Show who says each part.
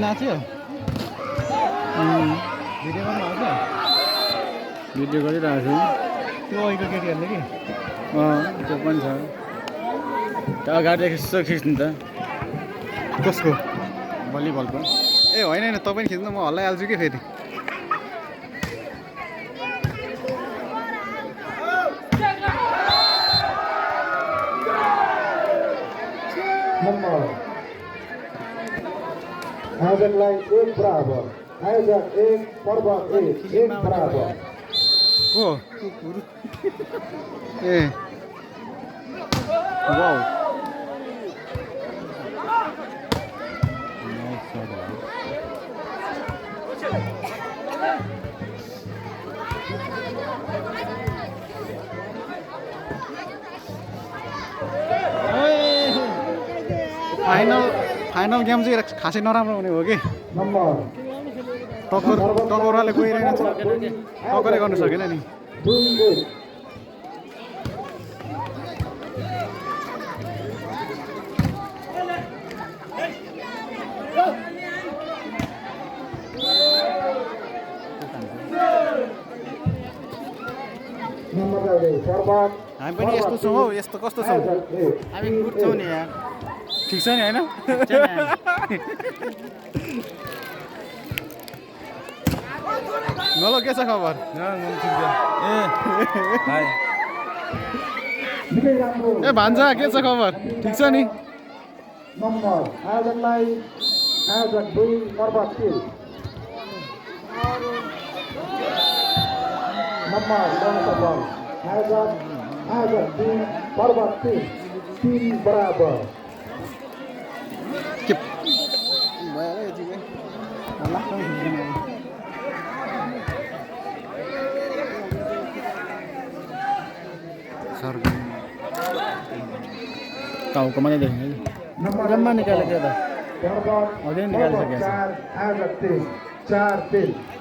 Speaker 1: नाच्यो भिडियो गर्नु आउँछ
Speaker 2: भिडियो गरिरहेको
Speaker 1: त्यो अहिलेको केटीहरूले कि
Speaker 2: छु त्यो पनि छ त्यो अगाडि यसो खिच्नु त
Speaker 1: कसको
Speaker 2: भलिबलको
Speaker 1: ए होइन होइन तपाईँ खिच्नु म हल्लाइहाल्छु कि फेरि
Speaker 3: आयोजकलाई एक बराबर आयोजक एक पर्व एक बराबर
Speaker 1: को ए वाउ फाइनल गेम चाहिँ खासै नराम्रो हुने हो कि
Speaker 3: नम्बर
Speaker 1: टकराले गइरहेन टकरै गर्नु सकेन नि
Speaker 3: 2-1 नम्बर गाउँदै फरवर्ड
Speaker 1: हामी पनि यस्तो छौँ हौ यस्तो कस्तो छौँ
Speaker 2: हामी गुड छौँ नि यार
Speaker 1: ठिक छ नि होइन नलो के छ खबर
Speaker 3: निकै राम्रो
Speaker 1: ए भान्जा के छ खबर ठिक छ नि
Speaker 3: नम्बर आयोजकलाई आयोजक 2 पर्व 3 नम्बर बल आयोजक 2 पर्व 3 बराबर
Speaker 1: के भइहाल्यो यतिकै लाग्छ नि खिच्दैन अब। टाउको मात्रै देखिन्छ
Speaker 2: जम्मा निकालेको त
Speaker 3: पर्व
Speaker 2: अझै निकालिसकेको छ।
Speaker 3: 4 आयोजक 3 4-3